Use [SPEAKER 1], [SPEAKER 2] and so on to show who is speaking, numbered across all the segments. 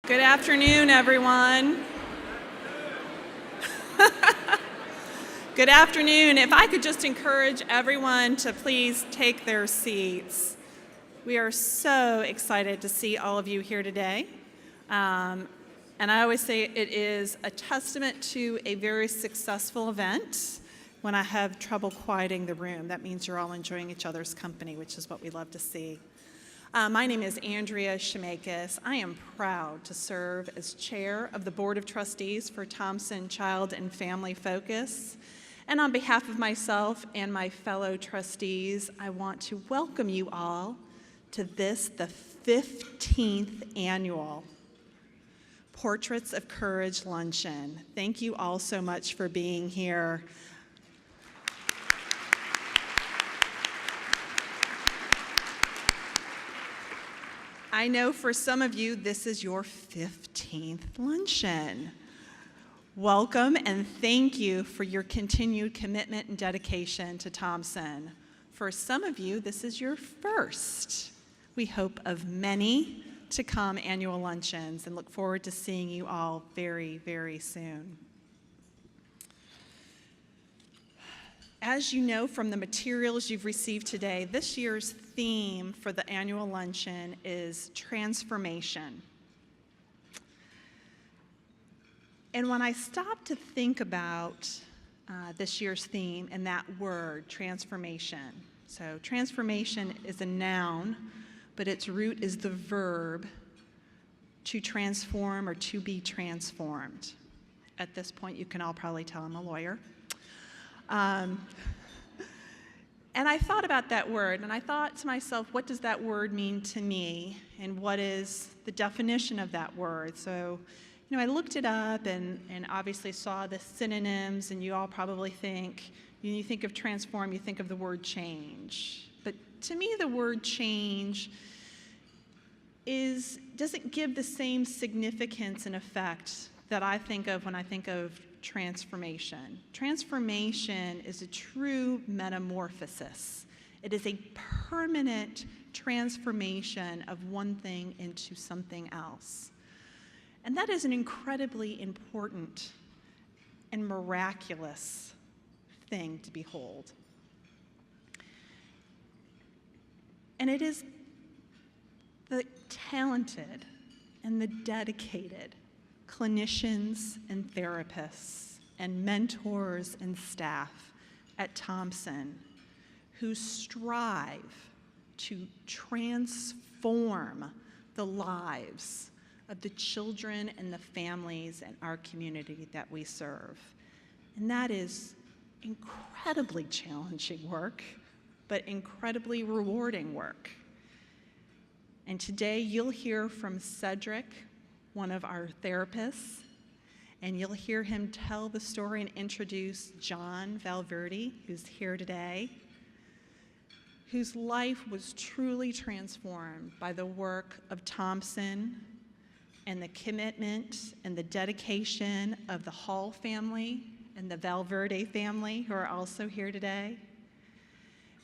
[SPEAKER 1] Good afternoon, everyone. Good afternoon. If I could just encourage everyone to please take their seats. We are so excited to see all of you here today. And I always say it is a testament to a very successful event when I have trouble quieting the room. That means you're all enjoying each other's company, which is what we love to see. My name is Andrea Shemakis. I am proud to serve as chair of the Board of Trustees for Thompson Child and Family Focus. And on behalf of myself and my fellow trustees, I want to welcome you all to this, the 15th annual Portraits of Courage Luncheon. Thank you all so much for being here. I know for some of you, this is your 15th luncheon. Welcome and thank you for your continued commitment and dedication to Thompson. For some of you, this is your first. We hope of many to come annual luncheons and look forward to seeing you all very, very soon. As you know from the materials you've received today, this year's theme for the annual luncheon is transformation. And when I stopped to think about this year's theme and that word, transformation, so transformation is a noun, but its root is the verb to transform or to be transformed. At this point, you can all probably tell I'm a lawyer. And I thought about that word, and I thought to myself, what does that word mean to me, and what is the definition of that word? So, I looked it up and obviously saw the synonyms, and you all probably think, when you think of transform, you think of the word change. But to me, the word change doesn't give the same significance and effect that I think of when I think of transformation. Transformation is a true metamorphosis. It is a permanent transformation of one thing into something else. And that is an incredibly important and miraculous thing to behold. And it is the talented and the dedicated clinicians and therapists and mentors and staff at Thompson who strive to transform the lives of the children and the families in our community that we serve. And that is incredibly challenging work, but incredibly rewarding work. And today you'll hear from Cedric, one of our therapists, and you'll hear him tell the story and introduce John Valverde, who's here today, whose life was truly transformed by the work of Thompson and the commitment and the dedication of the Hall family and the Valverde family, who are also here today.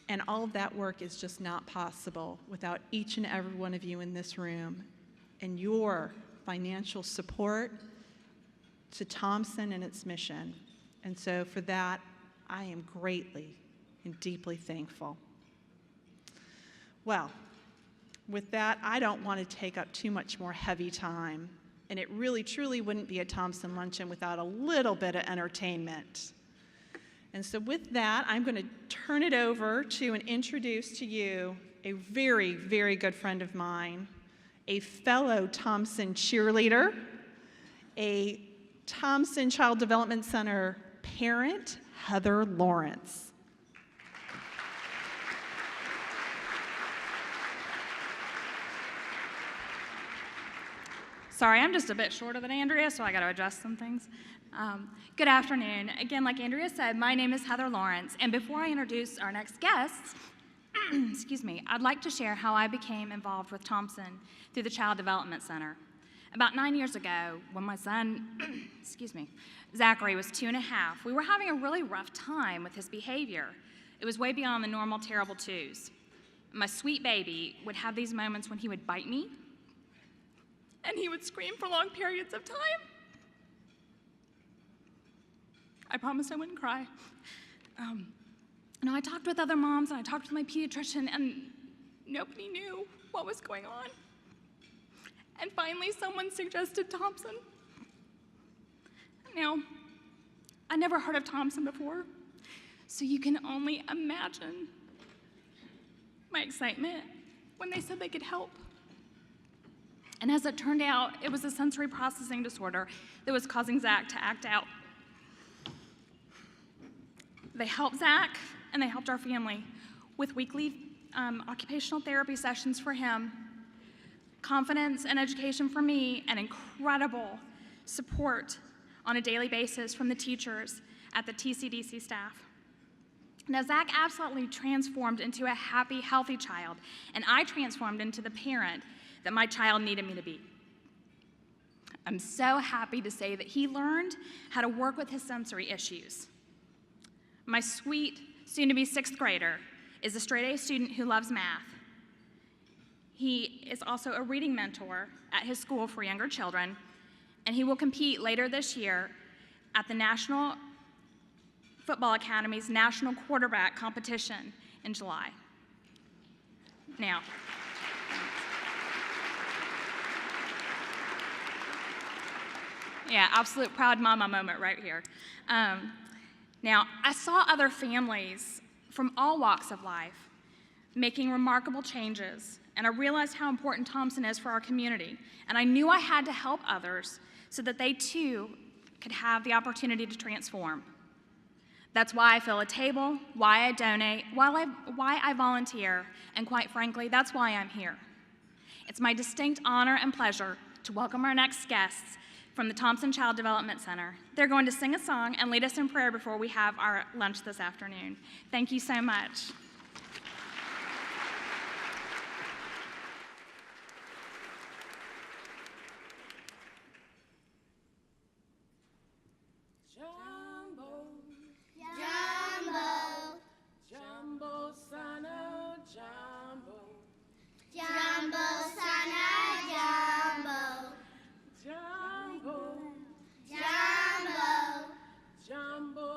[SPEAKER 1] And all of that work is just not possible without each and every one of you in this room and your financial support to Thompson and its mission. And so for that, I am greatly and deeply thankful. Well, with that, I don't want to take up too much more heavy time, and it really, truly wouldn't be a Thompson luncheon without a little bit of entertainment. And so with that, I'm going to turn it over to and introduce to you a very, very good friend of mine, a fellow Thompson cheerleader, a Thompson Child Development Center parent, Heather Lawrence.
[SPEAKER 2] Sorry, I'm just a bit shorter than Andrea, so I got to adjust some things. Good afternoon. Again, like Andrea said, my name is Heather Lawrence, and before I introduce our next guests, I'd like to share how I became involved with Thompson through the Child Development Center. About 9 years ago, when my son, Zachary was 2.5, we were having a really rough time with his behavior. It was way beyond the normal terrible twos. My sweet baby would have these moments when he would bite me, and he would scream for long periods of time. I promised I wouldn't cry. I talked with other moms, and I talked with my pediatrician, and nobody knew what was going on. And finally, someone suggested Thompson. Now, I never heard of Thompson before, so you can only imagine my excitement when they said they could help. And as it turned out, it was a sensory processing disorder that was causing Zach to act out. They helped Zach, and they helped our family with weekly occupational therapy sessions for him, confidence and education for me, and incredible support on a daily basis from the teachers at the TCDC staff. Now, Zach absolutely transformed into a happy, healthy child, and I transformed into the parent that my child needed me to be. I'm so happy to say that he learned how to work with his sensory issues. My sweet, soon-to-be sixth grader is a straight-A student who loves math. He is also a reading mentor at his school for younger children, and he will compete later this year at the National Football Academy's National Quarterback Competition in July. Now, yeah, absolute proud mama moment right here. Now, I saw other families from all walks of life making remarkable changes, and I realized how important Thompson is for our community, and I knew I had to help others so that they too could have the opportunity to transform. That's why I fill a table, why I donate, why I volunteer, and quite frankly, that's why I'm here. It's my distinct honor and pleasure to welcome our next guests from the Thompson Child Development Center. They're going to sing a song and lead us in prayer before we have our lunch this afternoon. Thank you so much.
[SPEAKER 3] Jumbo,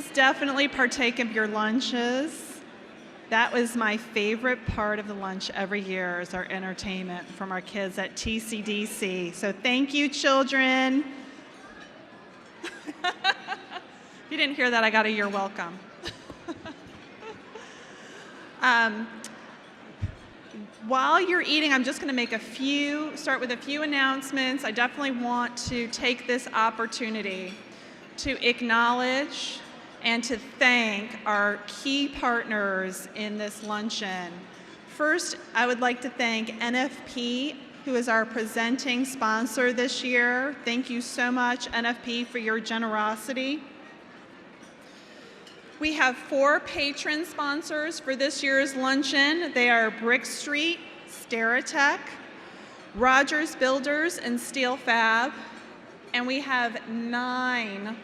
[SPEAKER 1] Please definitely partake of your lunches. That was my favorite part of the lunch every year, is our entertainment from our kids at TCDC. So thank you, children. If you didn't hear that, I got a you're welcome. While you're eating, I'm just going to start with a few announcements. I definitely want to take this opportunity to acknowledge and to thank our key partners in this luncheon. First, I would like to thank NFP, who is our presenting sponsor this year. Thank you so much, NFP, for your generosity. We have 4 patron sponsors for this year's luncheon. They are Brick Street, Steritech, Rogers Builders, and Steel Fab. And we have 9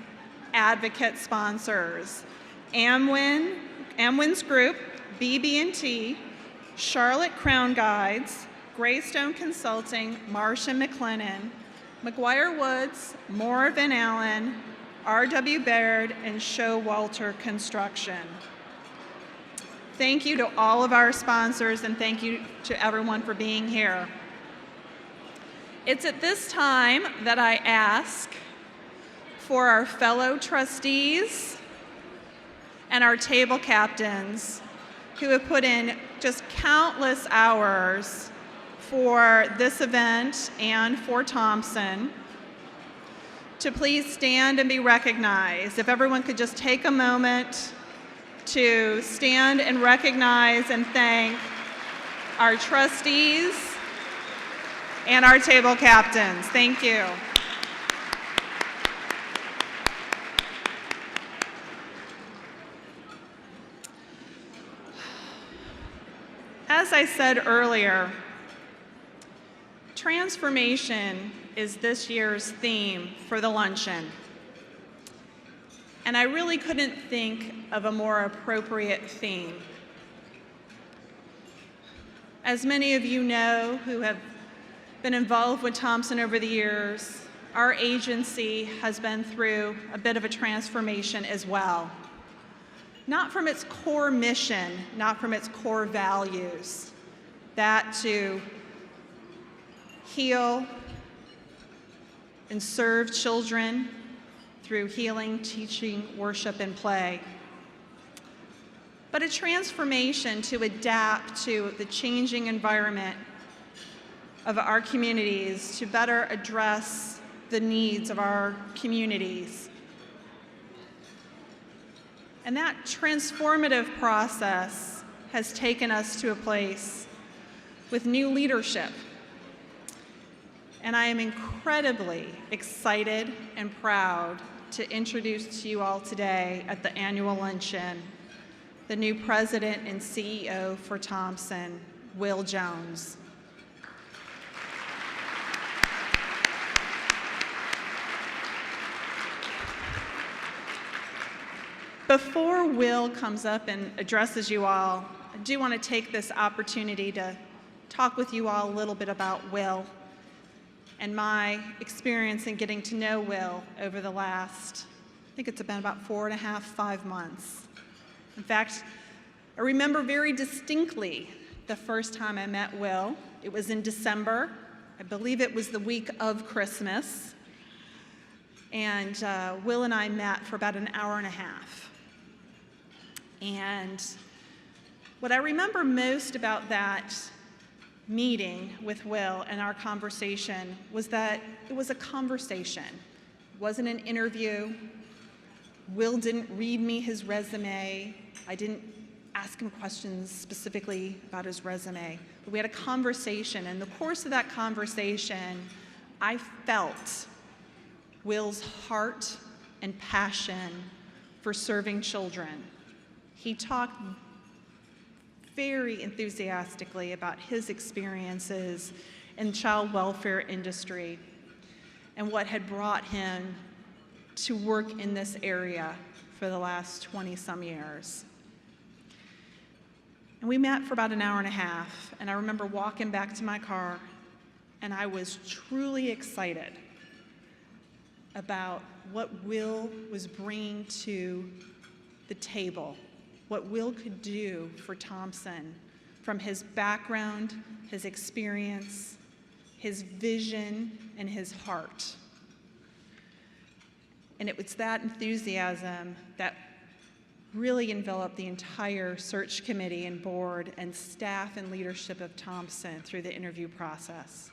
[SPEAKER 1] advocate sponsors: Amwin's Group, BB&T, Charlotte Crown Guides, Greystone Consulting, Marsh & McLennan, McGuire Woods, Moore Van Allen, R.W. Baird, and Showalter Construction. Thank you to all of our sponsors, and thank you to everyone for being here. It's at this time that I ask for our fellow trustees and our table captains who have put in just countless hours for this event and for Thompson to please stand and be recognized. If everyone could just take a moment to stand and recognize and thank our trustees and our table captains. Thank you. As I said earlier, transformation is this year's theme for the luncheon. And I really couldn't think of a more appropriate theme. As many of you know who have been involved with Thompson over the years, our agency has been through a bit of a transformation as well. Not from its core mission, not from its core values, that to heal and serve children through healing, teaching, worship, and play. But a transformation to adapt to the changing environment of our communities to better address the needs of our communities. And that transformative process has taken us to a place with new leadership. And I am incredibly excited and proud to introduce to you all today at the annual luncheon the new president and CEO for Thompson, Will Jones. Before Will comes up and addresses you all, I do want to take this opportunity to talk with you all a little bit about Will and my experience in getting to know Will over the last, I think it's been about 4.5, 5 months. In fact, I remember very distinctly the first time I met Will. It was in December. I believe it was the week of Christmas. And Will and I met for about an hour and a half. And what I remember most about that meeting with Will and our conversation was that it was a conversation. It wasn't an interview. Will didn't read me his resume. I didn't ask him questions specifically about his resume. But we had a conversation. In the course of that conversation, I felt Will's heart and passion for serving children. He talked very enthusiastically about his experiences in the child welfare industry and what had brought him to work in this area for the last 20-some years. And we met for about an hour and a half, and I remember walking back to my car, and I was truly excited about what Will was bringing to the table, what Will could do for Thompson from his background, his experience, his vision, and his heart. And it was that enthusiasm that really enveloped the entire search committee and board and staff and leadership of Thompson through the interview process.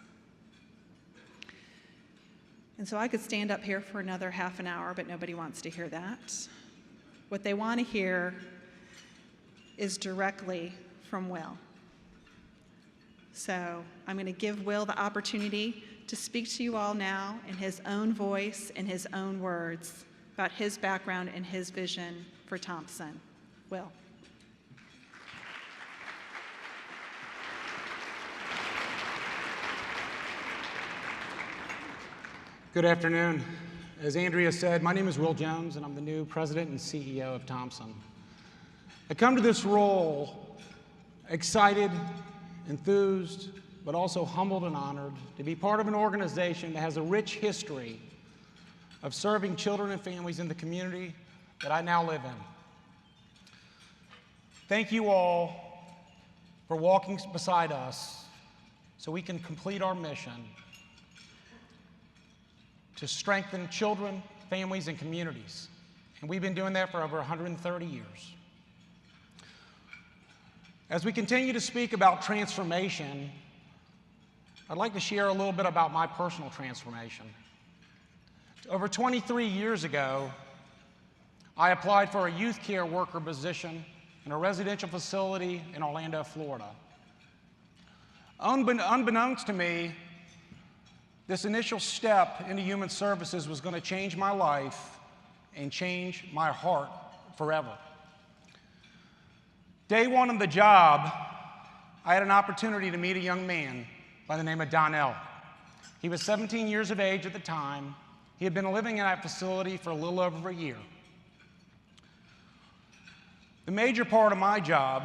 [SPEAKER 1] And so I could stand up here for another half an hour, but nobody wants to hear that. What they want to hear is directly from Will. So I'm going to give Will the opportunity to speak to you all now in his own voice and his own words about his background and his vision for Thompson. Will.
[SPEAKER 3] Good afternoon. As Andrea said, my name is Will Jones, and I'm the new president and CEO of Thompson. I come to this role excited, enthused, but also humbled and honored to be part of an organization that has a rich history of serving children and families in the community that I now live in. Thank you all for walking beside us so we can complete our mission to strengthen children, families, and communities. And we've been doing that for over 130 years. As we continue to speak about transformation, I'd like to share a little bit about my personal transformation. Over 23 years ago, I applied for a youth care worker position in a residential facility in Orlando, Florida. Unbeknownst to me, this initial step into human services was going to change my life and change my heart forever. Day one on the job, I had an opportunity to meet a young man by the name of Donnell. He was 17 years of age at the time. He had been living in that facility for a little over a year. The major part of my job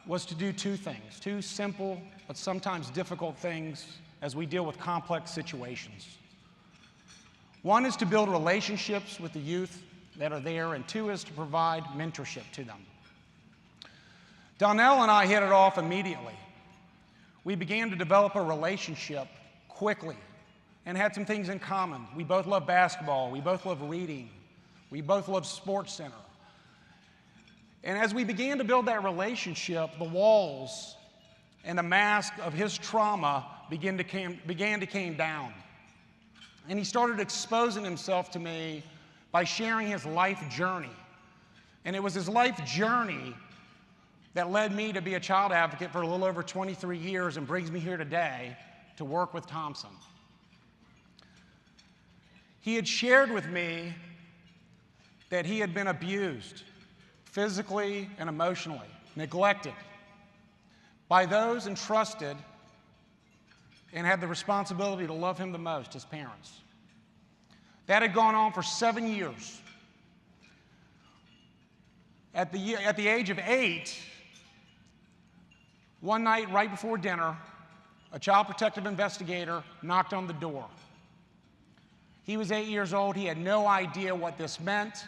[SPEAKER 3] was to do two things, two simple but sometimes difficult things as we deal with complex situations. One is to build relationships with the youth that are there, and two is to provide mentorship to them. Donnell and I hit it off immediately. We began to develop a relationship quickly and had some things in common. We both love basketball, we both love reading, we both love Sports Center. And as we began to build that relationship, the walls and the mask of his trauma began to come down. And he started exposing himself to me by sharing his life journey. And it was his life journey that led me to be a child advocate for a little over 23 years and brings me here today to work with Thompson. He had shared with me that he had been abused physically and emotionally, neglected by those entrusted and had the responsibility to love him the most, his parents. That had gone on for 7 years. At the age of 8, one night right before dinner, a child protective investigator knocked on the door. He was 8 years old. He had no idea what this meant.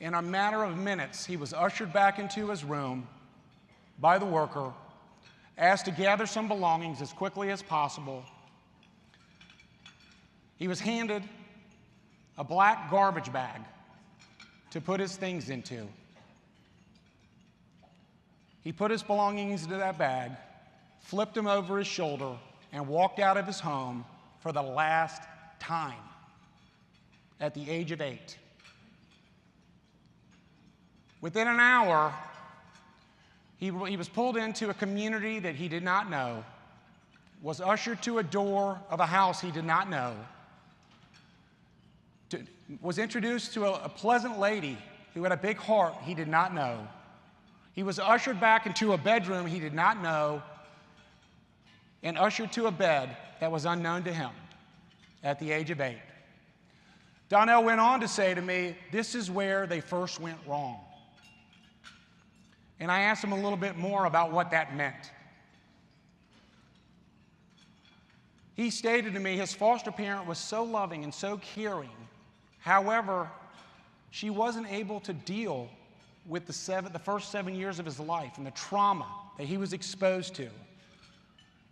[SPEAKER 3] In a matter of minutes, he was ushered back into his room by the worker, asked to gather some belongings as quickly as possible. He was handed a black garbage bag to put his things into. He put his belongings into that bag, flipped them over his shoulder, and walked out of his home for the last time at the age of 8. Within an hour, he was pulled into a community that he did not know, was ushered to a door of a house he did not know, was introduced to a pleasant lady who had a big heart he did not know. He was ushered back into a bedroom he did not know and ushered to a bed that was unknown to him at the age of 8. Donnell went on to say to me, "This is where they first went wrong." And I asked him a little bit more about what that meant. He stated to me his foster parent was so loving and so caring. However, she wasn't able to deal with the first 7 years of his life and the trauma that he was exposed to.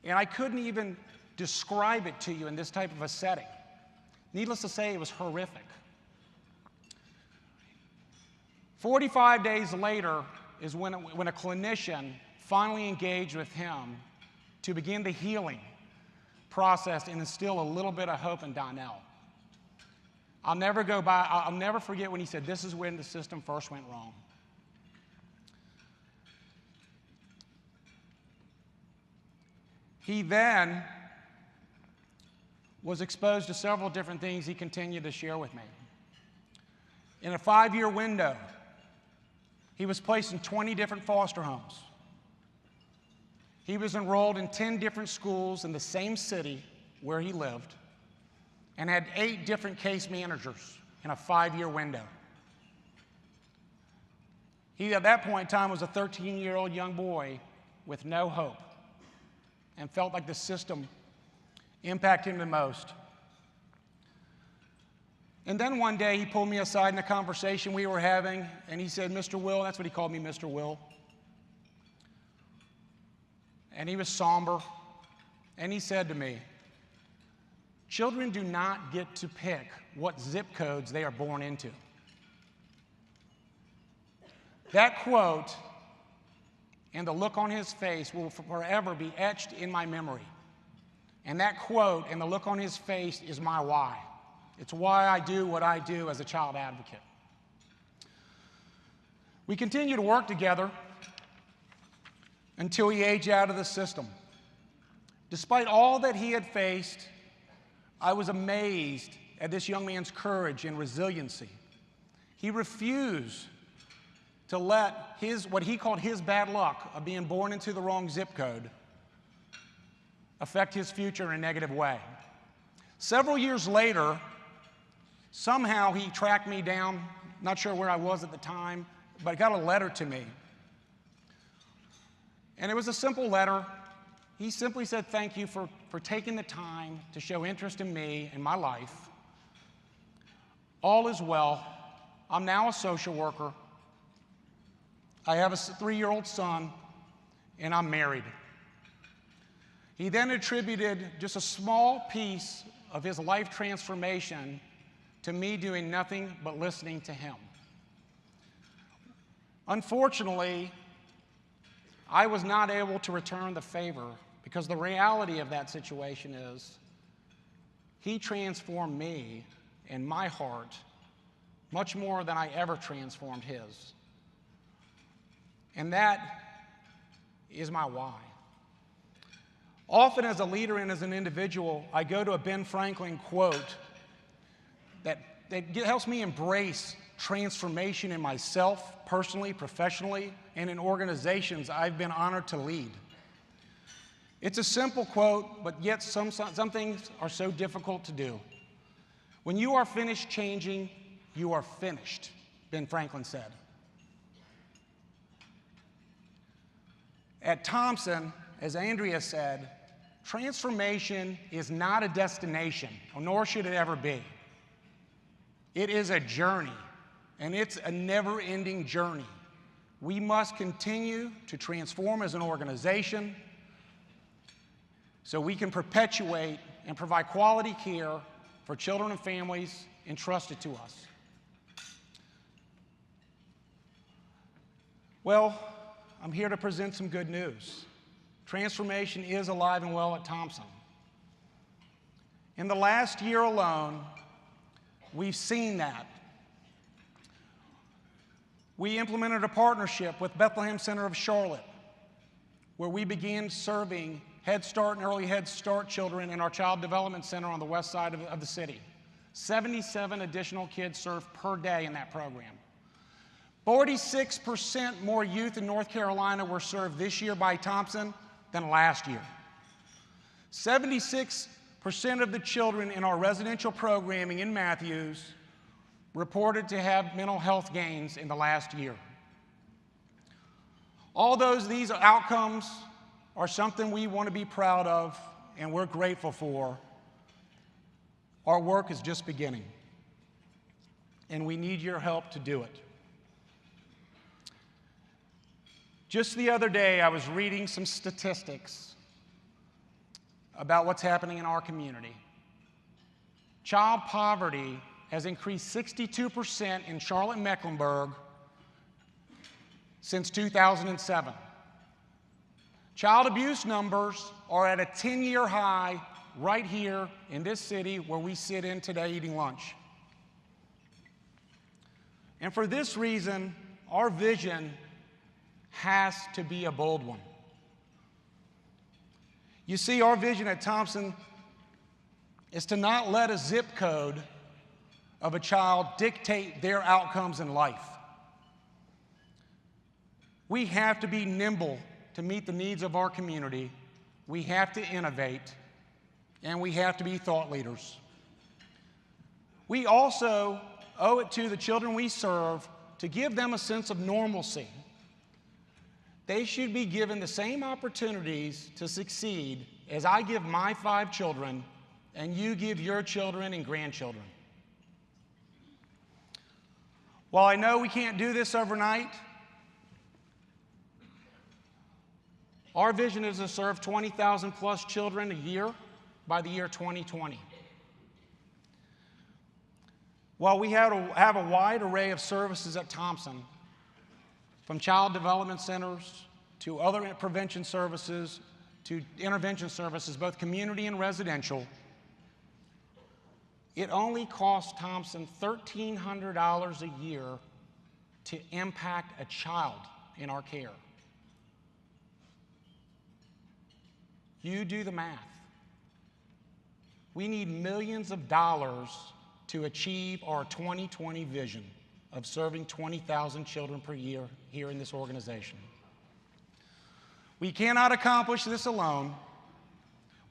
[SPEAKER 3] And I couldn't even describe it to you in this type of a setting. Needless to say, it was horrific. 45 days later is when a clinician finally engaged with him to begin the healing process and instill a little bit of hope in Donnell. I'll never forget when he said, "This is when the system first went wrong." He then was exposed to several different things he continued to share with me. In a 5-year window, he was placed in 20 different foster homes. He was enrolled in 10 different schools in the same city where he lived and had 8 different case managers in a 5-year window. He, at that point in time, was a 13-year-old young boy with no hope and felt like the system impacted him the most. And then one day he pulled me aside in a conversation we were having, and he said, "Mr. Will," that's what he called me, Mr. Will. And he was somber, and he said to me, "Children do not get to pick what zip codes they are born into." That quote and the look on his face will forever be etched in my memory. And that quote and the look on his face is my why. It's why I do what I do as a child advocate. We continue to work together until he aged out of the system. Despite all that he had faced, I was amazed at this young man's courage and resiliency. He refused to let what he called his bad luck of being born into the wrong zip code affect his future in a negative way. Several years later, somehow he tracked me down, not sure where I was at the time, but got a letter to me. And it was a simple letter. He simply said, "Thank you for taking the time to show interest in me and my life. All is well. I'm now a social worker. I have a 3-year-old son, and I'm married." He then attributed just a small piece of his life transformation to me doing nothing but listening to him. Unfortunately, I was not able to return the favor because the reality of that situation is he transformed me and my heart much more than I ever transformed his. And that is my why. Often as a leader and as an individual, I go to a Ben Franklin quote that helps me embrace transformation in myself, personally, professionally, and in organizations I've been honored to lead. It's a simple quote, but yet some things are so difficult to do. "When you are finished changing, you are finished," Ben Franklin said. At Thompson, as Andrea said, transformation is not a destination, nor should it ever be. It is a journey, and it's a never-ending journey. We must continue to transform as an organization so we can perpetuate and provide quality care for children and families entrusted to us. Well, I'm here to present some good news. Transformation is alive and well at Thompson. In the last year alone, we've seen that. We implemented a partnership with Bethlehem Center of Charlotte, where we began serving Head Start and Early Head Start children in our Child Development Center on the west side of the city. 77 additional kids served per day in that program. 46% more youth in North Carolina were served this year by Thompson than last year. 76% of the children in our residential programming in Matthews reported to have mental health gains in the last year. These outcomes are something we want to be proud of and we're grateful for. Our work is just beginning, and we need your help to do it. Just the other day, I was reading some statistics about what's happening in our community. Child poverty has increased 62% in Charlotte-Mecklenburg since 2007. Child abuse numbers are at a 10-year high right here in this city where we sit in today eating lunch. And for this reason, our vision has to be a bold one. You see, our vision at Thompson is to not let a zip code of a child dictate their outcomes in life. We have to be nimble to meet the needs of our community. We have to innovate, and we have to be thought leaders. We also owe it to the children we serve to give them a sense of normalcy. They should be given the same opportunities to succeed as I give my 5 children and you give your children and grandchildren. While I know we can't do this overnight, our vision is to serve 20,000 plus children a year by the year 2020. While we have a wide array of services at Thompson, from child development centers to other prevention services to intervention services, both community and residential, it only costs Thompson $1,300 a year to impact a child in our care. You do the math. We need millions of dollars to achieve our 2020 vision of serving 20,000 children per year here in this organization. We cannot accomplish this alone.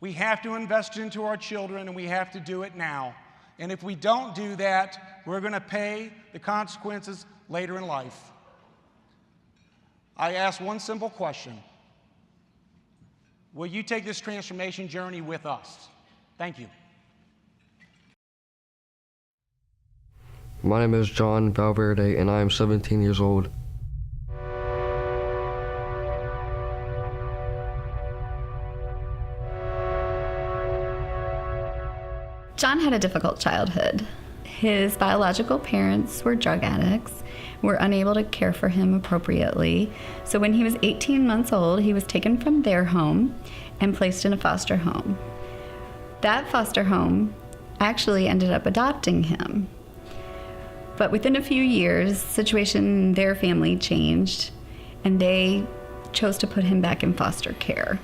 [SPEAKER 3] We have to invest into our children, and we have to do it now. And if we don't do that, we're going to pay the consequences later in life. I ask one simple question. Will you take this transformation journey with us? Thank you.
[SPEAKER 4] My name is John Valverde, and I am 17 years old.
[SPEAKER 5] John had a difficult childhood. His biological parents were drug addicts, were unable to care for him appropriately. So when he was 18 months old, he was taken from their home and placed in a foster home. That foster home actually ended up adopting him. But within a few years, the situation in their family changed, and they chose to put him back in foster care.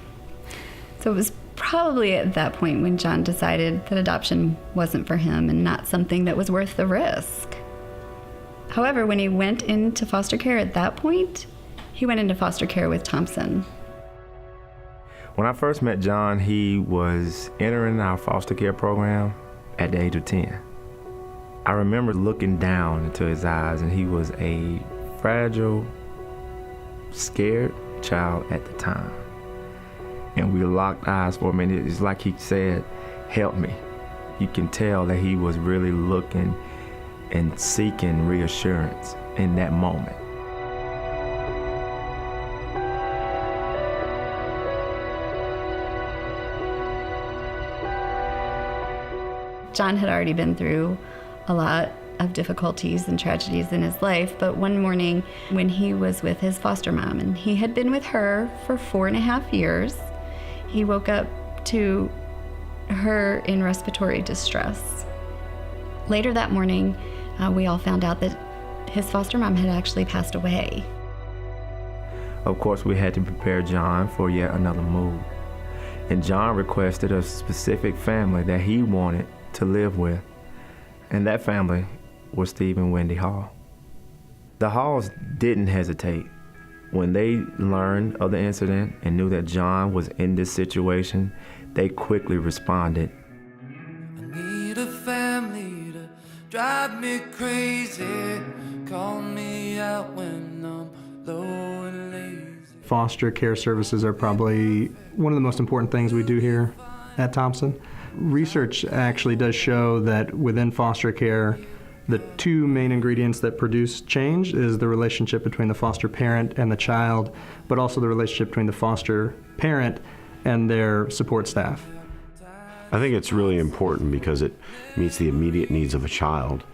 [SPEAKER 5] So it was probably at that point when John decided that adoption wasn't for him and not something that was worth the risk. However, when he went into foster care at that point, he went into foster care with Thompson.
[SPEAKER 6] When I first met John, he was entering our foster care program at the age of 10. I remember looking down into his eyes, and he was a fragile, scared child at the time. And we locked eyes for a minute. It's like he said, "Help me." You can tell that he was really looking and seeking reassurance in that moment.
[SPEAKER 5] John had already been through a lot of difficulties and tragedies in his life, but one morning when he was with his foster mom, and he had been with her for 4.5 years, he woke up to her in respiratory distress. Later that morning, we all found out that his foster mom had actually passed away.
[SPEAKER 6] Of course, we had to prepare John for yet another move. And John requested a specific family that he wanted to live with. And that family was Steve and Wendy Hall. The Halls didn't hesitate. When they learned of the incident and knew that John was in this situation, they quickly responded.
[SPEAKER 7] I need a family to drive me crazy, call me out when I'm low and lazy.
[SPEAKER 8] Foster care services are probably one of the most important things we do here at Thompson. Research actually does show that within foster care, The two main ingredients that produce change is the relationship between the foster parent and the child, but also the relationship between the foster parent and their support staff.
[SPEAKER 9] I think it's really important because it meets the immediate needs of a child,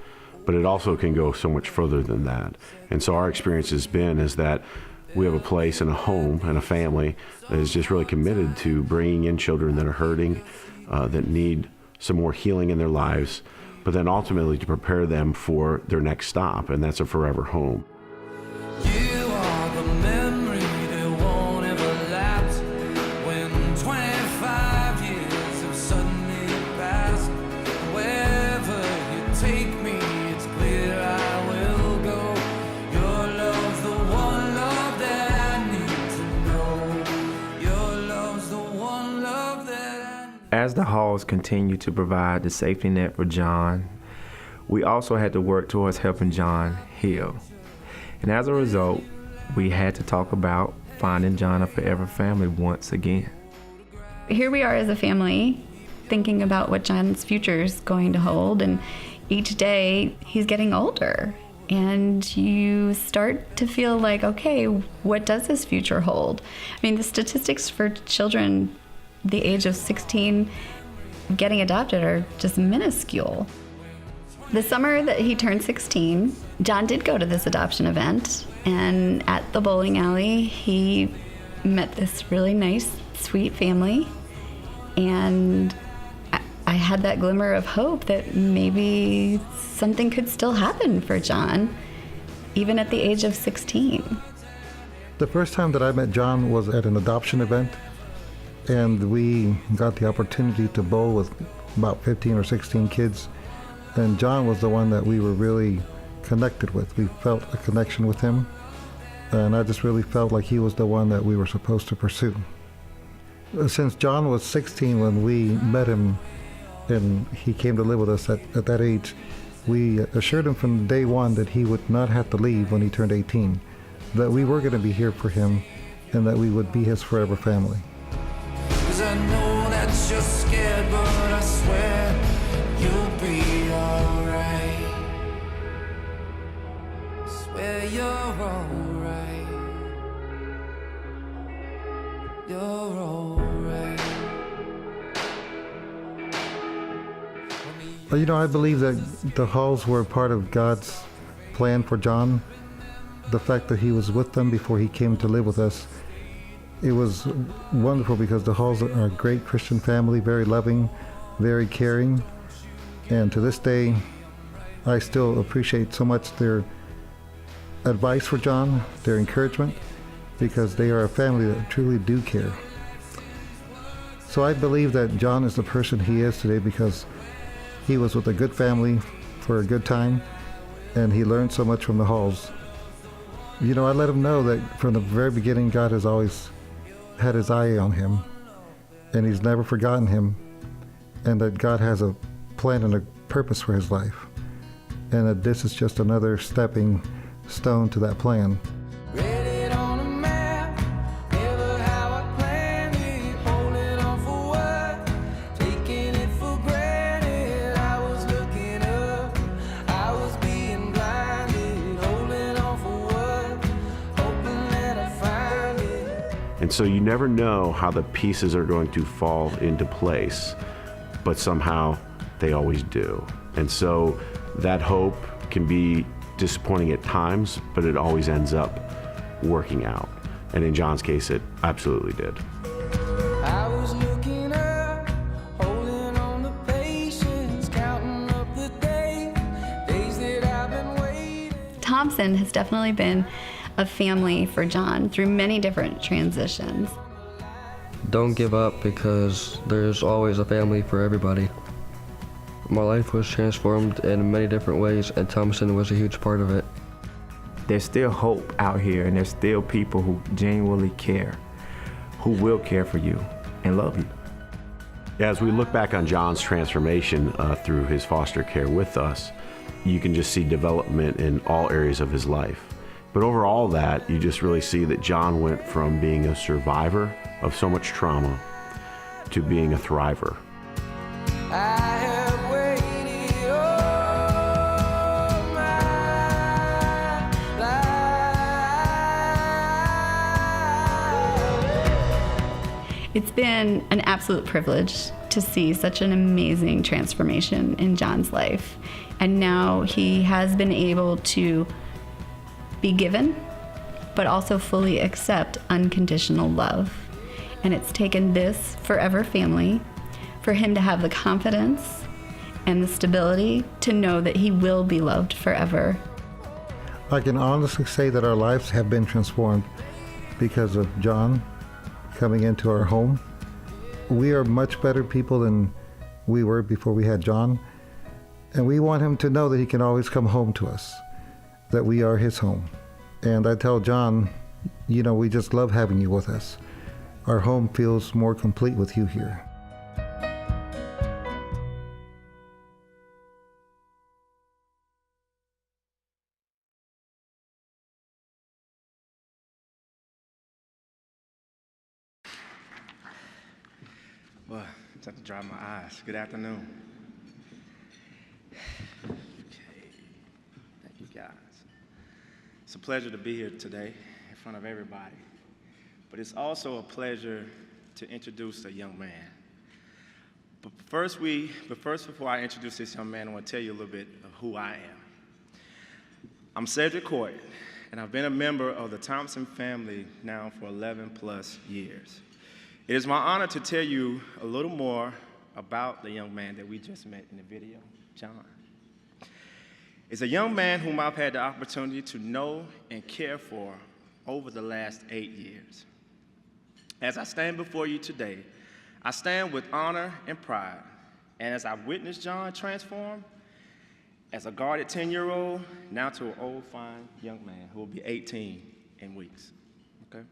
[SPEAKER 9] but it also can go so much further than that. And so our experience has been is that we have a place and a home and a family that is just really committed to bringing in children that are hurting, that need some more healing in their lives, but then ultimately to prepare them for their next stop, and that's a forever home.
[SPEAKER 7] You are the memory that won't ever lapse when 25 years have suddenly passed. Wherever you take me, it's clear I will go. Your love's the one love that I need to know. Your love's the one love that I need.
[SPEAKER 6] As the halls continue to provide the safety net for John, we also had to work towards helping John heal. And as a result, we had to talk about finding John a forever family once again.
[SPEAKER 5] Here we are as a family thinking about what John's future is going to hold, and each day he's getting older. And you start to feel like, okay, what does his future hold? I mean, the statistics for children the age of 16 getting adopted are just minuscule. The summer that he turned 16, John did go to this adoption event, and at the bowling alley, he met this really nice, sweet family, and I had that glimmer of hope that maybe something could still happen for John, even at the age of 16.
[SPEAKER 10] The first time that I met John was at an adoption event, and we got the opportunity to bowl with about 15 or 16 kids. And John was the one that we were really connected with. We felt a connection with him, and I just really felt like he was the one that we were supposed to pursue. Since John was 16 when we met him and he came to live with us at that age, we assured him from day one that he would not have to leave when he turned 18, that we were going to be here for him and that we would be his forever family.
[SPEAKER 7] 'Cause I know that you're scared, but I swear you'll be alright. Swear you're alright. You're alright.
[SPEAKER 10] You know, I believe that the halls were part of God's plan for John. The fact that he was with them before he came to live with us, it was wonderful because the halls are a great Christian family, very loving, very caring. And to this day, I still appreciate so much their advice for John, their encouragement, because they are a family that truly do care. So I believe that John is the person he is today because he was with a good family for a good time, and he learned so much from the halls. You know, I let him know that from the very beginning, God has always had his eye on him, and he's never forgotten him, and that God has a plan and a purpose for his life, and that this is just another stepping stone to that plan.
[SPEAKER 7] Read it on a map, never how I planned it, holding on for what, taking it for granted. I was looking up, I was being blinded, holding on for what, hoping that I find it.
[SPEAKER 9] And so you never know how the pieces are going to fall into place, but somehow they always do. And so that hope can be disappointing at times, but it always ends up working out. And in John's case, it absolutely did.
[SPEAKER 7] I was looking up, holding on to patience, counting up the days that I've been waiting.
[SPEAKER 5] Thompson has definitely been a family for John through many different transitions.
[SPEAKER 4] Don't give up because there's always a family for everybody. My life was transformed in many different ways, and Thompson was a huge part of it.
[SPEAKER 6] There's still hope out here, and there's still people who genuinely care, who will care for you and love you.
[SPEAKER 9] As we look back on John's transformation through his foster care with us, you can just see development in all areas of his life. But over all that, you just really see that John went from being a survivor of so much trauma to being a thriver.
[SPEAKER 7] I have waited all
[SPEAKER 5] It's been an absolute privilege to see such an amazing transformation in John's life. And now he has been able to be given, but also fully accept unconditional love. And it's taken this forever family for him to have the confidence and the stability to know that he will be loved forever.
[SPEAKER 10] I can honestly say that our lives have been transformed because of John coming into our home. We are much better people than we were before we had John. And we want him to know that he can always come home to us, that we are his home. And I tell John, you know, we just love having you with us. Our home feels more complete with you here.
[SPEAKER 6] Well, I just have to dry my eyes. Good afternoon. Okay. Thank you, guys. It's a pleasure to be here today in front of everybody. But it's also a pleasure to introduce a young man. But first, before I introduce this young man, I want to tell you a little bit of who I am. I'm Cedric Court, and I've been a member of the Thompson family now for 11 plus years. It is my honor to tell you a little more about the young man that we just met in the video, John. It's a young man whom I've had the opportunity to know and care for over the last 8 years. As I stand before you today, I stand with honor and pride. And as I've witnessed John transform, as a guarded 10-year-old, now to an old, fine young man who will be 18 in weeks, okay?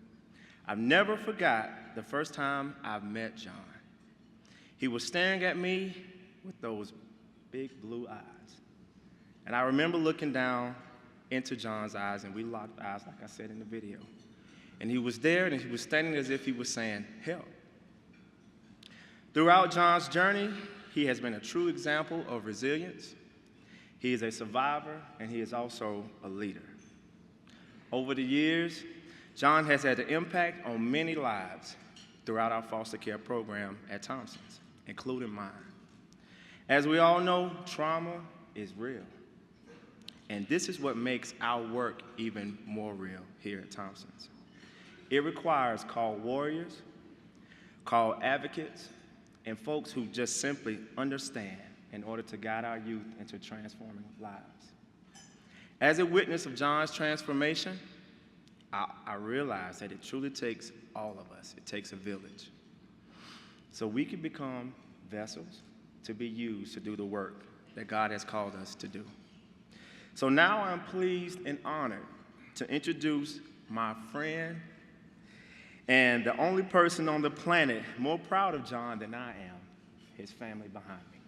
[SPEAKER 6] I've never forgot the first time I met John. He was staring at me with those big blue eyes. And I remember looking down into John's eyes, and we locked eyes, like I said in the video. And he was there, and he was standing as if he was saying, help. Throughout John's journey, he has been a true example of resilience. He is a survivor, and he is also a leader. Over the years, John has had an impact on many lives throughout our foster care program at Thompson's, including mine. As we all know, trauma is real. And this is what makes our work even more real here at Thompson's. It requires called warriors, called advocates, and folks who just simply understand in order to guide our youth into transforming lives. As a witness of John's transformation, I realize that it truly takes all of us. It takes a village. So we can become vessels to be used to do the work that God has called us to do. So now I'm pleased and honored to introduce my friend and the only person on the planet more proud of John than I am, his family behind me.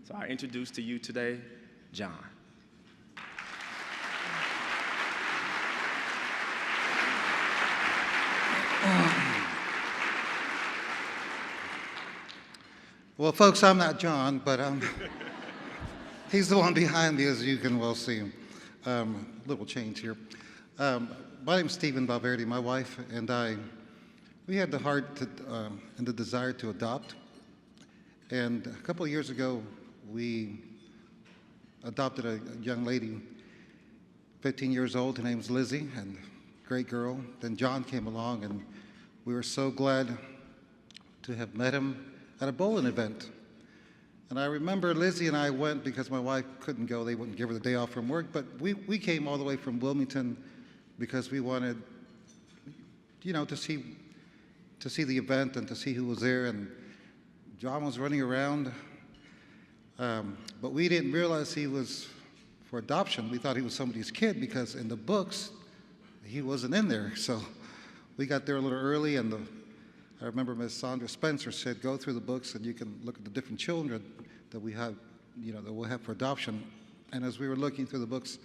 [SPEAKER 6] So I introduce to you today, John.
[SPEAKER 11] Well, folks, I'm not John, but he's the one behind me, as you can well see. Little change here. My name's Stephen Valverde. My wife and I, we had the heart to, and the desire to adopt. And a couple of years ago, we adopted a young lady, 15 years old. Her name's Lizzie, and great girl. Then John came along, and we were so glad to have met him at a bowling event. And I remember Lizzie and I went because my wife couldn't go. They wouldn't give her the day off from work. But we came all the way from Wilmington because we wanted, you know, to see the event and to see who was there. And John was running around. But we didn't realize he was for adoption. We thought he was somebody's kid because in the books, he wasn't in there. So we got there a little early, and I remember Ms. Sandra Spencer said, go through the books and you can look at the different children that we have, you know, that we'll have for adoption. And as we were looking through the books,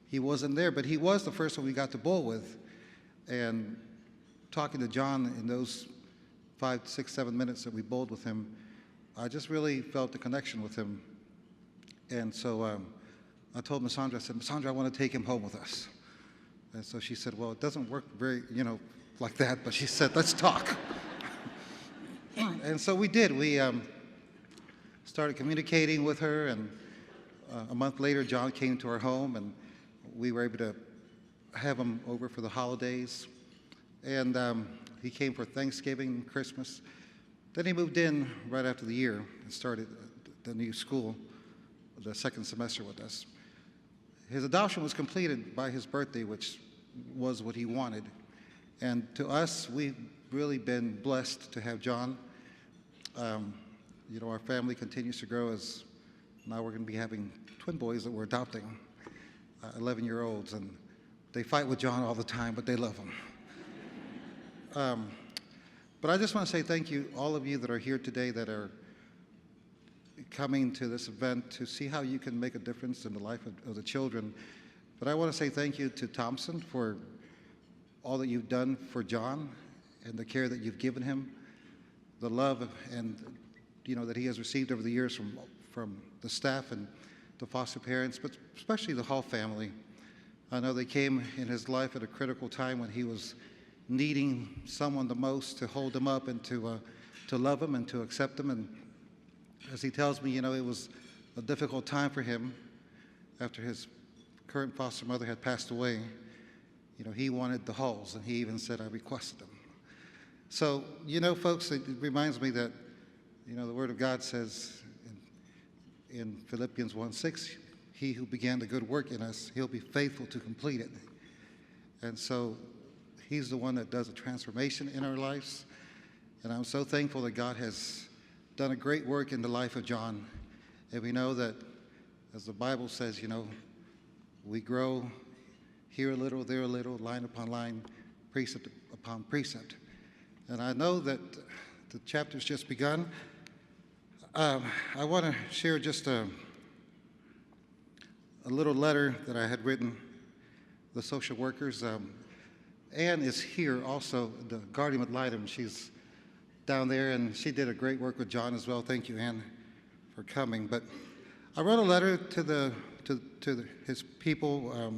[SPEAKER 11] he wasn't there, but he was the first one we got to bowl with. And talking to John in those 5, 6, 7 minutes that we bowled with him, I just really felt the connection with him. And so I told Ms. Sandra, I said, Ms. Sandra, I want to take him home with us. And so she said, well, it doesn't work very, you know, like that, but she said, let's talk. And so we did. We started communicating with her, and a month later, John came to our home, and we were able to have him over for the holidays. And he came for Thanksgiving and Christmas. Then he moved in right after the year and started the new school, the second semester with us. His adoption was completed by his birthday, which was what he wanted. And to us, we've really been blessed to have John. Our family continues to grow, as now we're going to be having twin boys that we're adopting, 11-year-olds, and they fight with John all the time, but they love him. But I just want to say thank you, all of you that are here today that are coming to this event to see how you can make a difference in the life of the children. But I want to say thank you to Thompson for all that you've done for John and the care that you've given him, the love and that he has received over the years from the staff and the foster parents, but especially the Hall family. I know they came in his life at a critical time when he was needing someone the most to hold him up and to love him and to accept him. And as he tells me, it was a difficult time for him after his current foster mother had passed away. He wanted the Halls, and he even said, I requested them. So, folks, it reminds me that, the Word of God says in Philippians 1:6, he who began the good work in us, he'll be faithful to complete it. And so he's the one that does a transformation in our lives. And I'm so thankful that God has done a great work in the life of John. And we know that, as the Bible says, we grow here a little, there a little, line upon line, precept upon precept. And I know that the chapter's just begun. I want to share just a little letter that I had written the social workers. Anne is here also, the guardian ad litem. She's down there, and she did a great work with John as well. Thank you, Anne, for coming. But I wrote a letter to his people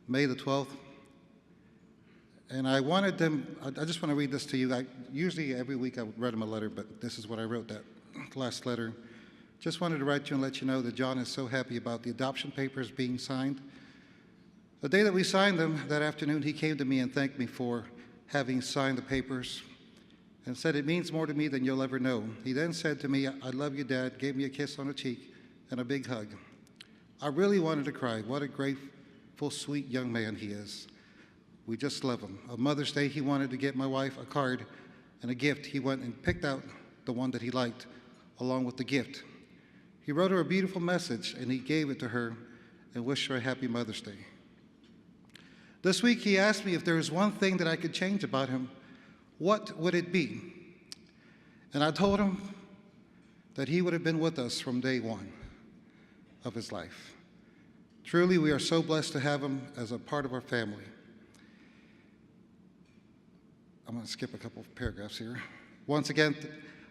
[SPEAKER 11] May the 12th, and I wanted them, I just want to read this to you. Usually every week I would write him a letter, but this is what I wrote, that last letter. Just wanted to write you and let you know that John is so happy about the adoption papers being signed. The day that we signed them, that afternoon, he came to me and thanked me for having signed the papers and said, it means more to me than you'll ever know. He then said to me, I love you, Dad, gave me a kiss on the cheek and a big hug. I really wanted to cry. What a grateful, sweet young man he is. We just love him. On Mother's Day, he wanted to get my wife a card and a gift. He went and picked out the one that he liked along with the gift. He wrote her a beautiful message, and he gave it to her and wished her a happy Mother's Day. This week, he asked me if there was one thing that I could change about him, what would it be? And I told him that he would have been with us from day one of his life. Truly, we are so blessed to have him as a part of our family. I'm going to skip a couple of paragraphs here. Once again,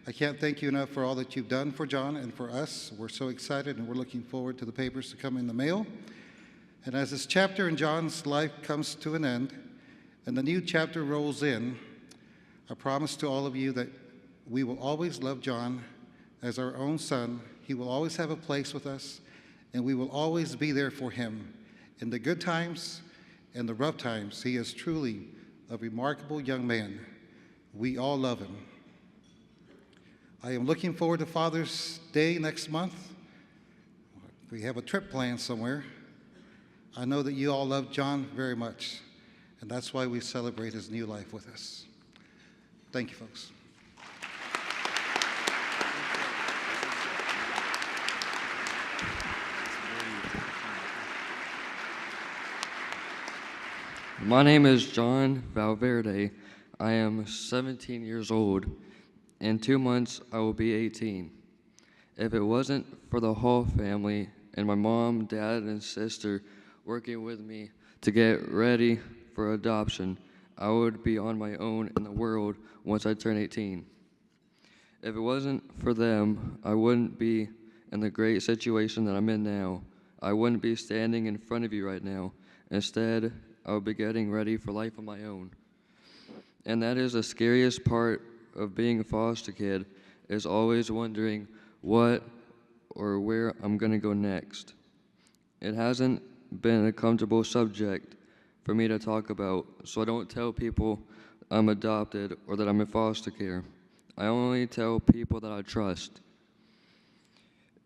[SPEAKER 11] I can't thank you enough for all that you've done for John and for us. We're so excited, and we're looking forward to the papers to come in the mail. And as this chapter in John's life comes to an end and the new chapter rolls in, I promise to all of you that we will always love John as our own son. He will always have a place with us, and we will always be there for him. In the good times and the rough times, he is truly a remarkable young man. We all love him. I am looking forward to Father's Day next month. We have a trip planned somewhere. I know that you all love John very much, and that's why we celebrate his new life with us. Thank you, folks.
[SPEAKER 4] My name is John Valverde. I am 17 years old. In 2 months, I will be 18. If it wasn't for the Hall family and my mom, dad, and sister working with me to get ready for adoption, I would be on my own in the world once I turn 18. If it wasn't for them, I wouldn't be in the great situation that I'm in now. I wouldn't be standing in front of you right now. Instead, I would be getting ready for life on my own. And that is the scariest part of being a foster kid is always wondering what or where I'm going to go next. It hasn't been a comfortable subject for me to talk about, so I don't tell people I'm adopted or that I'm in foster care. I only tell people that I trust.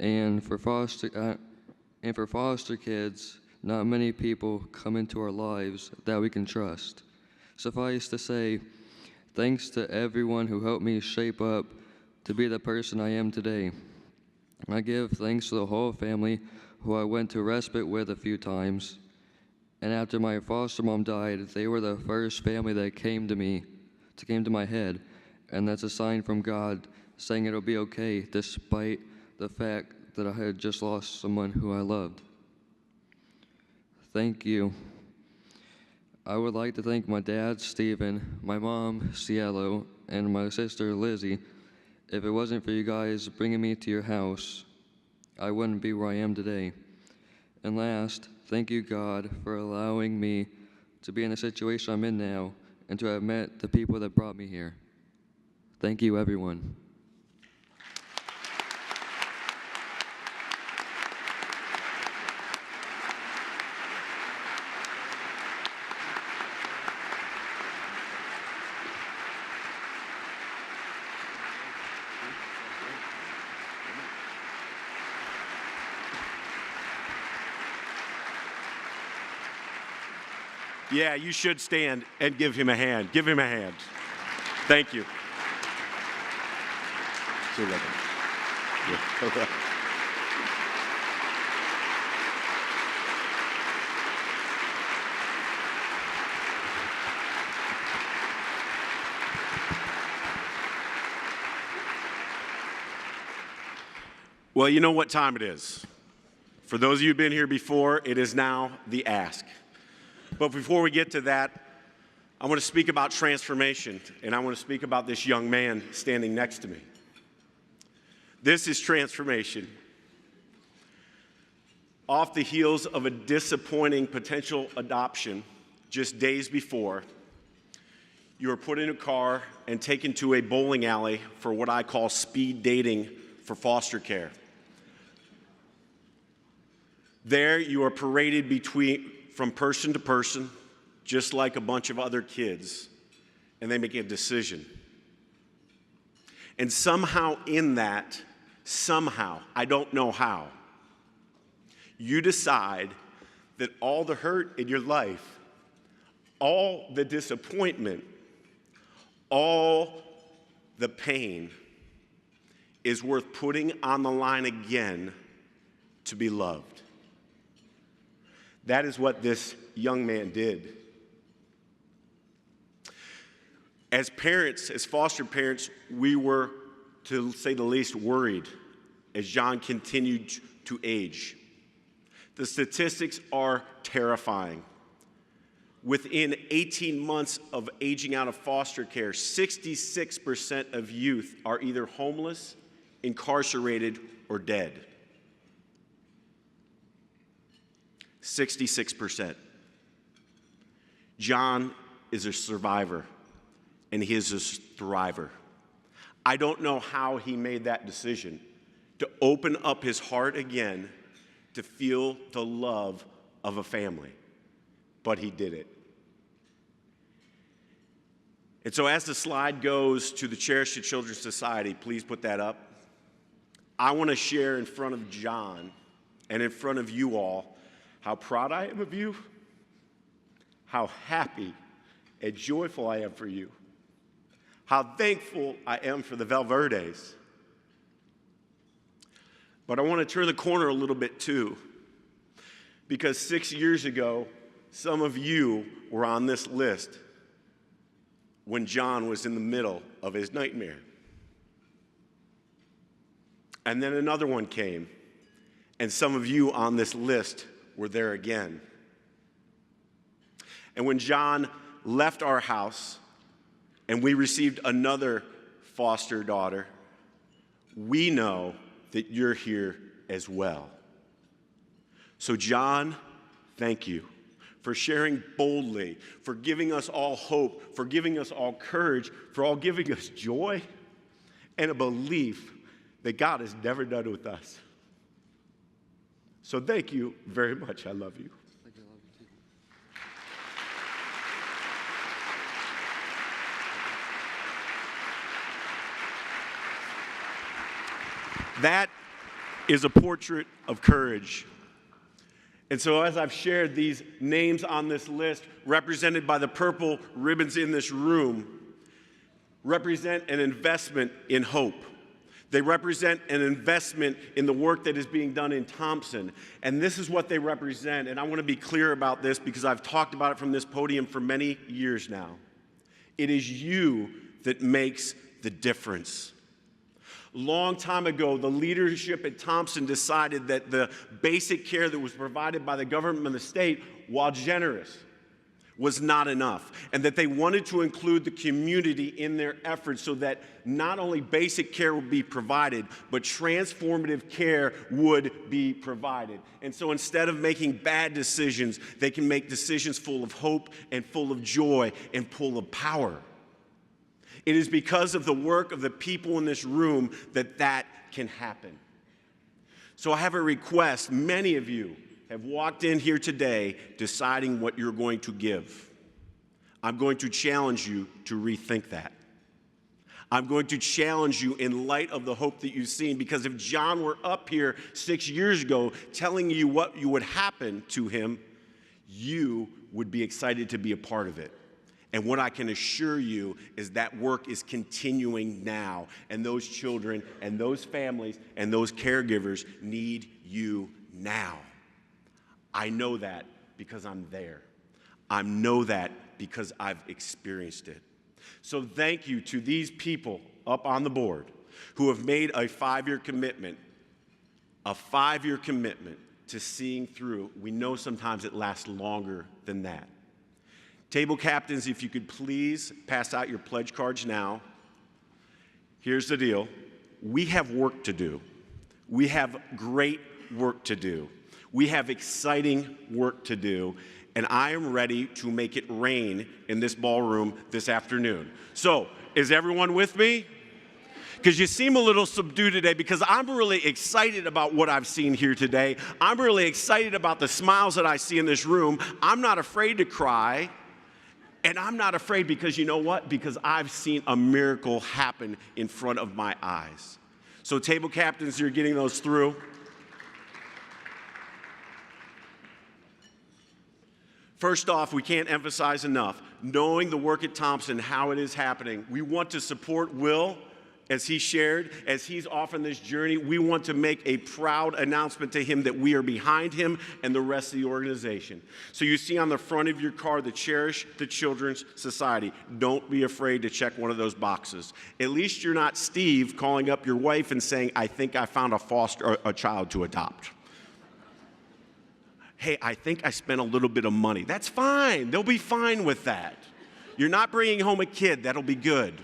[SPEAKER 4] And for foster kids, not many people come into our lives that we can trust. Suffice to say, thanks to everyone who helped me shape up to be the person I am today. I give thanks to the whole family who I went to respite with a few times. And after my foster mom died, they were the first family that came to my head. And that's a sign from God saying it'll be okay despite the fact that I had just lost someone who I loved. Thank you. I would like to thank my dad, Stephen, my mom, Cielo, and my sister, Lizzie. If it wasn't for you guys bringing me to your house, I wouldn't be where I am today. And last, thank you, God, for allowing me to be in the situation I'm in now and to have met the people that brought me here. Thank you, everyone.
[SPEAKER 9] Yeah, you should stand and give him a hand. Give him a hand. Thank you. See you later. Yeah. Well, you know what time it is. For those of you who've been here before, it is now the ask. But before we get to that, I want to speak about transformation, and I want to speak about this young man standing next to me. This is transformation. Off the heels of a disappointing potential adoption just days before, you were put in a car and taken to a bowling alley for what I call speed dating for foster care. There, you are paraded from person to person, just like a bunch of other kids, and they make a decision. And somehow in that, I don't know how, you decide that all the hurt in your life, all the disappointment, all the pain is worth putting on the line again to be loved. That is what this young man did. As parents, as foster parents, we were, to say the least, worried as John continued to age. The statistics are terrifying. Within 18 months of aging out of foster care, 66% of youth are either homeless, incarcerated, or dead. 66%. John is a survivor, and he is a thriver. I don't know how he made that decision to open up his heart again to feel the love of a family, but he did it. And so as the slide goes to the Cherish the Children's Society, please put that up. I want to share in front of John and in front of you all how proud I am of you, how happy and joyful I am for you, how thankful I am for the Valverdes. But I want to turn the corner a little bit too, because 6 years ago, some of you were on this list when John was in the middle of his nightmare. And then another one came, and some of you on this list were there again. And when John left our house and we received another foster daughter, we know that you're here as well. So John, thank you
[SPEAKER 12] for sharing boldly, for giving us all hope, for giving us all courage, for all giving us joy and a belief that God is never done with us. So thank you very much. I love you. That is a portrait of courage. And so as I've shared, these names on this list, represented by the purple ribbons in this room, represent an investment in hope. They represent an investment in the work that is being done in Thompson. And this is what they represent. And I want to be clear about this because I've talked about it from this podium for many years now. It is you that makes the difference. Long time ago, the leadership at Thompson decided that the basic care that was provided by the government and the state, while generous, was not enough, and that they wanted to include the community in their efforts so that not only basic care would be provided, but transformative care would be provided. And so instead of making bad decisions, they can make decisions full of hope and full of joy and full of power. It is because of the work of the people in this room that that can happen. So I have a request. Many of you have walked in here today deciding what you're going to give. I'm going to challenge you to rethink that. I'm going to challenge you in light of the hope that you've seen, because if John were up here 6 years ago telling you what would happen to him, you would be excited to be a part of it. And what I can assure you is that work is continuing now, and those children and those families and those caregivers need you now. I know that because I'm there. I know that because I've experienced it. So thank you to these people up on the board who have made a 5-year commitment to seeing through. We know sometimes it lasts longer than that. Table captains, if you could please pass out your pledge cards now. Here's the deal. We have work to do. We have great work to do. We have exciting work to do, and I am ready to make it rain in this ballroom this afternoon. So, is everyone with me? Because you seem a little subdued today, because I'm really excited about what I've seen here today. I'm really excited about the smiles that I see in this room. I'm not afraid to cry. And I'm not afraid because you know what? Because I've seen a miracle happen in front of my eyes. So table captains, you're getting those through. First off, we can't emphasize enough, knowing the work at Thompson, how it is happening. We want to support Will, as he shared, as he's off on this journey. We want to make a proud announcement to him that we are behind him and the rest of the organization. So you see on the front of your card, the Cherish the Children's Society. Don't be afraid to check one of those boxes. At least you're not Steve calling up your wife and saying, I think I found a child to adopt. Hey, I think I spent a little bit of money. That's fine. They'll be fine with that. You're not bringing home a kid. That'll be good.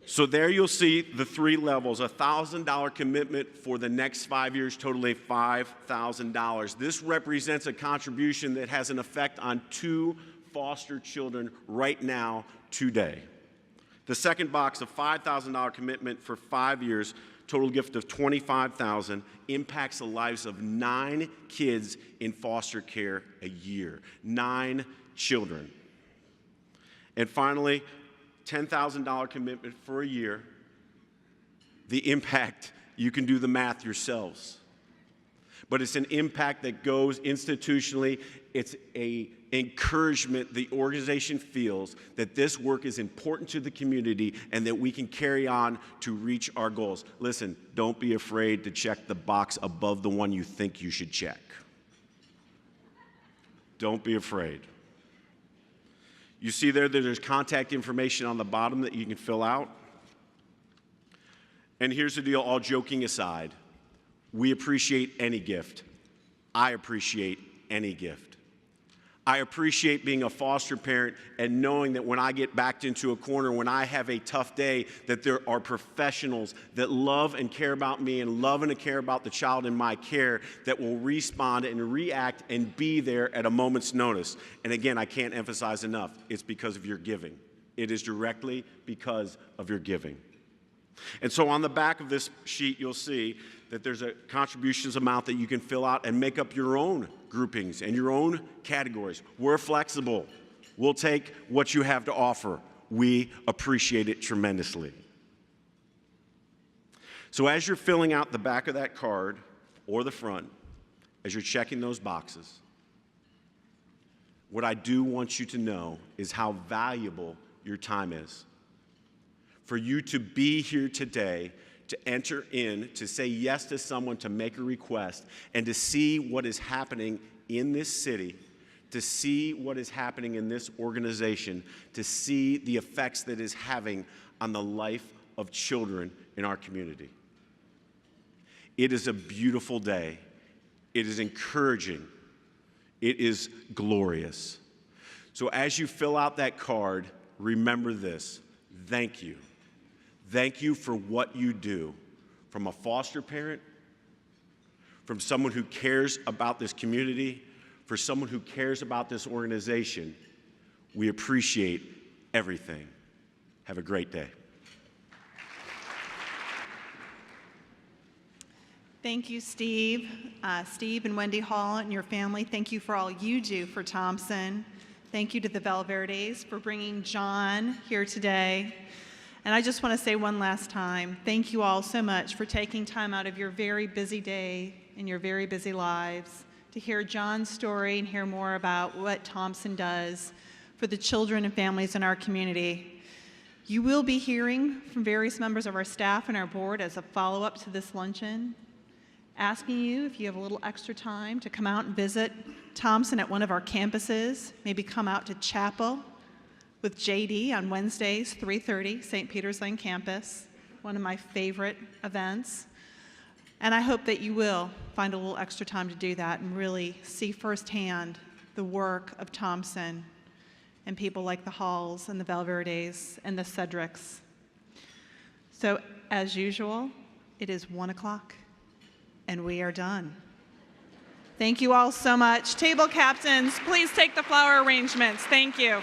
[SPEAKER 12] So there you'll see the 3 levels, a $1,000 commitment for the next 5 years, totaling $5,000. This represents a contribution that has an effect on 2 foster children right now, today. The second box, a $5,000 commitment for 5 years, total gift of $25,000, impacts the lives of 9 kids in foster care a year. 9 children. And finally, $10,000 commitment for a year. The impact, you can do the math yourselves. But it's an impact that goes institutionally. It's an encouragement the organization feels that this work is important to the community and that we can carry on to reach our goals. Listen, don't be afraid to check the box above the one you think you should check. Don't be afraid. You see there that there's contact information on the bottom that you can fill out. And here's the deal, all joking aside, we appreciate any gift. I appreciate any gift. I appreciate being a foster parent and knowing that when I get backed into a corner, when I have a tough day, that there are professionals that love and care about me and love and care about the child in my care that will respond and react and be there at a moment's notice. And again, I can't emphasize enough, it's because of your giving. It is directly because of your giving. And so on the back of this sheet, you'll see that there's a contributions amount that you can fill out and make up your own groupings and your own categories. We're flexible. We'll take what you have to offer. We appreciate it tremendously. So as you're filling out the back of that card or the front, as you're checking those boxes, what I do want you to know is how valuable your time is. For you to be here today, to enter in, to say yes to someone, to make a request, and to see what is happening in this city, to see what is happening in this organization, to see the effects that is having on the life of children in our community. It is a beautiful day. It is encouraging. It is glorious. So as you fill out that card, remember this. Thank you. Thank you for what you do, from a foster parent, from someone who cares about this community, for someone who cares about this organization. We appreciate everything. Have a great day.
[SPEAKER 1] Thank you, Steve. Steve and Wendy Hall and your family, thank you for all you do for Thompson. Thank you to the Valverdes for bringing John here today. And I just want to say one last time, thank you all so much for taking time out of your very busy day and your very busy lives to hear John's story and hear more about what Thompson does for the children and families in our community. You will be hearing from various members of our staff and our board as a follow-up to this luncheon, asking you if you have a little extra time to come out and visit Thompson at one of our campuses, maybe come out to chapel with JD on Wednesdays, 3:30, St. Peter's Lane campus, one of my favorite events. And I hope that you will find a little extra time to do that and really see firsthand the work of Thompson and people like the Halls and the Valverdes and the Cedrics. So as usual, it is 1 o'clock and we are done. Thank you all so much. Table captains, please take the flower arrangements. Thank you.